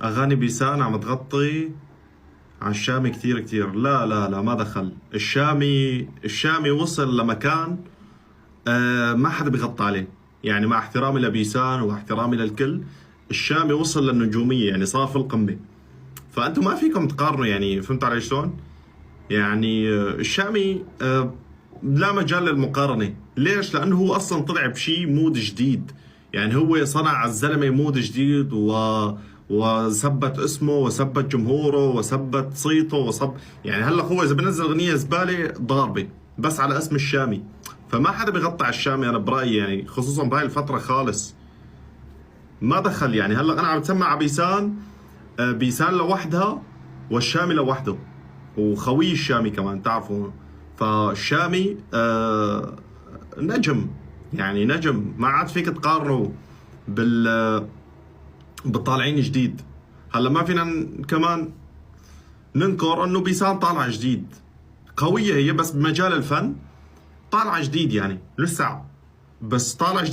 اغاني بيسان عم تغطي على الشامي كثير كثير. لا لا لا، ما دخل. الشامي وصل لمكان ما حدا بيغطي عليه. يعني مع احترامي لبيسان واحترامي للكل، الشامي وصل للنجومية، يعني صار في القمة. فانتم ما فيكم تقارنوا، يعني فهمت علي شلون؟ يعني الشامي لا مجال للمقارنة. ليش؟ لأنه هو أصلا طلع بشيء مود جديد. يعني هو صنع الزلمة مود جديد وثبت اسمه وثبت جمهوره وثبت صيته يعني هلا هو إذا بنزل أغنية زبالة ضاربة بس على اسم الشامي. فما حدا بيغطي على الشامي أنا برأيي، يعني خصوصا بهاي الفترة خالص. ما دخل. يعني هلا أنا عم بسمع على بيسان، بيسان لوحدها والشامي لوحده، وخوي الشامي كمان تعرفوا. فالشامي نجم، يعني نجم ما عاد فيك تقارنه بالطالعين جديد. هلا ما فينا كمان ننكر انه بيسان طالعه جديد قوية هي، بس بمجال الفن طالعه جديد، يعني لسه بس طالعه جديد.